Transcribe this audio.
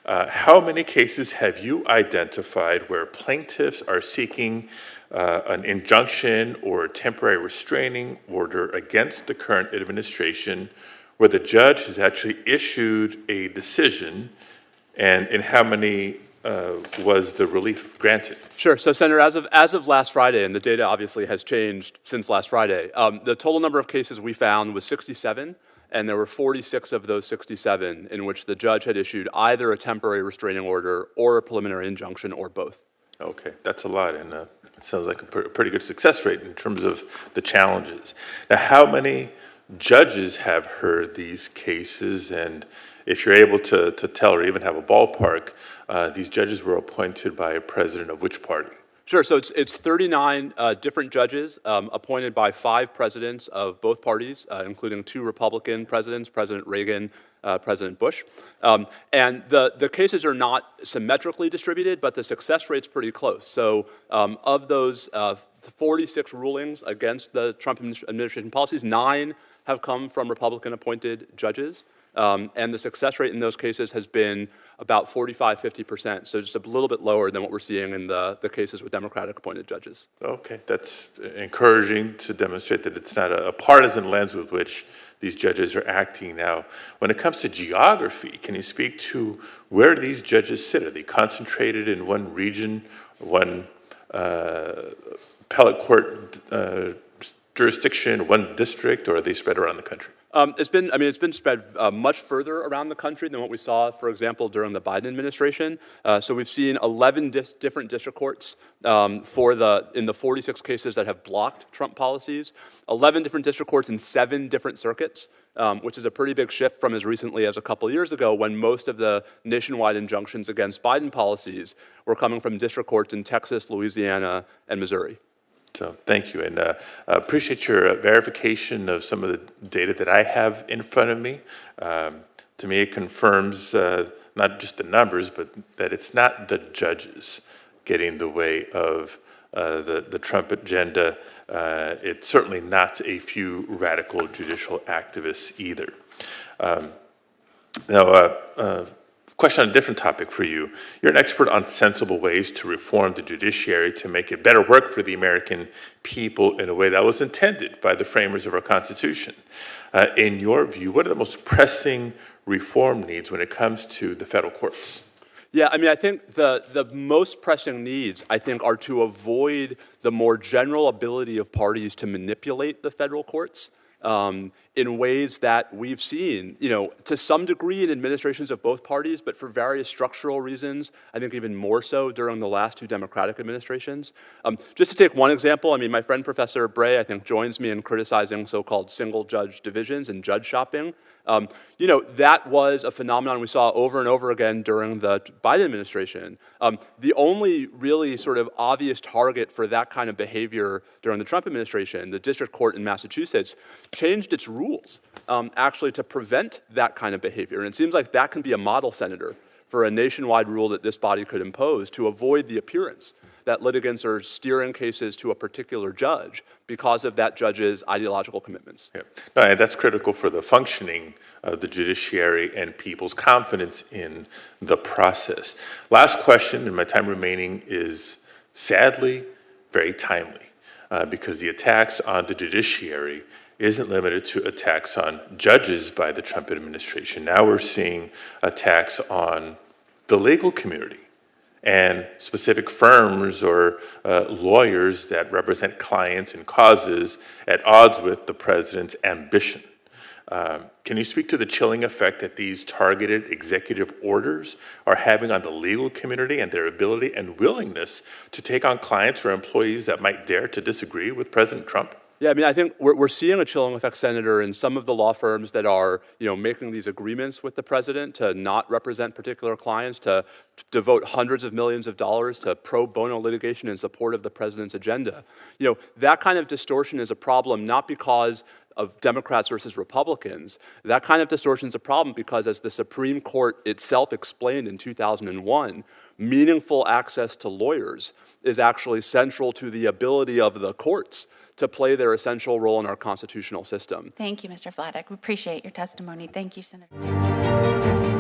How many cases have you identified where plaintiffs are seeking an injunction or temporary restraining order against the current administration where the judge has actually issued a decision, and in how many was the relief granted? Sure. So, Senator, as of last Friday, and the data obviously has changed since last Friday, the total number of cases we found was 67, and there were 46 of those 67 in which the judge had issued either a temporary restraining order or a preliminary injunction or both. Okay, that's a lot, and it sounds like a pretty good success rate in terms of the challenges. Now, how many judges have heard these cases, and if you're able to tell or even have a ballpark, these judges were appointed by a president of which party? Sure. So it's 39 different judges appointed by 5 presidents of both parties, including 2 Republican presidents, President Reagan, President Bush. And the cases are not symmetrically distributed, but the success rate's pretty close. So of those 46 rulings against the Trump administration policies, 9 have come from Republican-appointed judges. And the success rate in those cases has been about 45–50%, so just a little bit lower than what we're seeing in the cases with Democratic-appointed judges. Okay, that's encouraging to demonstrate that it's not a partisan lens with which these judges are acting now. When it comes to geography, can you speak to where these judges sit? Are they concentrated in one region, one appellate court jurisdiction, one district, or are they spread around the country? It's been spread much further around the country than what we saw, for example, during the Biden administration. So we've seen 11 different district courts in the 46 cases that have blocked Trump policies, 11 different district courts in 7 different circuits, which is a pretty big shift from as recently as a couple years ago when most of the nationwide injunctions against Biden policies were coming from district courts in Texas, Louisiana, and Missouri. So thank you, and appreciate your verification of some of the data that I have in front of me. To me, it confirms not just the numbers, but that it's not the judges getting in the way of the Trump agenda. It's certainly not a few radical judicial activists either. Now, question on a different topic for you. You're an expert on sensible ways to reform the judiciary to make it better work for the American people in a way that was intended by the framers of our Constitution. In your view, what are the most pressing reform needs when it comes to the federal courts? Yeah, I think the most pressing needs, are to avoid the more general ability of parties to manipulate the federal courts. In ways that we've seen, to some degree in administrations of both parties, but for various structural reasons, I think even more so during the last 2 Democratic administrations. Just to take one example, my friend Professor Bray, joins me in criticizing so-called single judge divisions and judge shopping. That was a phenomenon we saw over and over again during the Biden administration. The only really sort of obvious target for that kind of behavior during the Trump administration, the district court in Massachusetts, changed its rules actually to prevent that kind of behavior. And it seems like that can be a model, Senator, for a nationwide rule that this body could impose to avoid the appearance that litigants are steering cases to a particular judge because of that judge's ideological commitments. Yeah. No, and that's critical for the functioning of the judiciary and people's confidence in the process. Last question, in my time remaining, is sadly very timely because the attacks on the judiciary isn't limited to attacks on judges by the Trump administration. Now we're seeing attacks on the legal community and specific firms or lawyers that represent clients and causes at odds with the president's ambition. Can you speak to the chilling effect that these targeted executive orders are having on the legal community and their ability and willingness to take on clients or employees that might dare to disagree with President Trump? Yeah, I think we're seeing a chilling effect, Senator, in some of the law firms that are, making these agreements with the president to not represent particular clients, to devote hundreds of millions of dollars to pro bono litigation in support of the president's agenda. That kind of distortion is a problem not because of Democrats versus Republicans. That kind of distortion is a problem because, as the Supreme Court itself explained in 2001, meaningful access to lawyers is actually central to the ability of the courts to play their essential role in our constitutional system. Thank you, Mr. Vladeck. We appreciate your testimony. Thank you, Senator.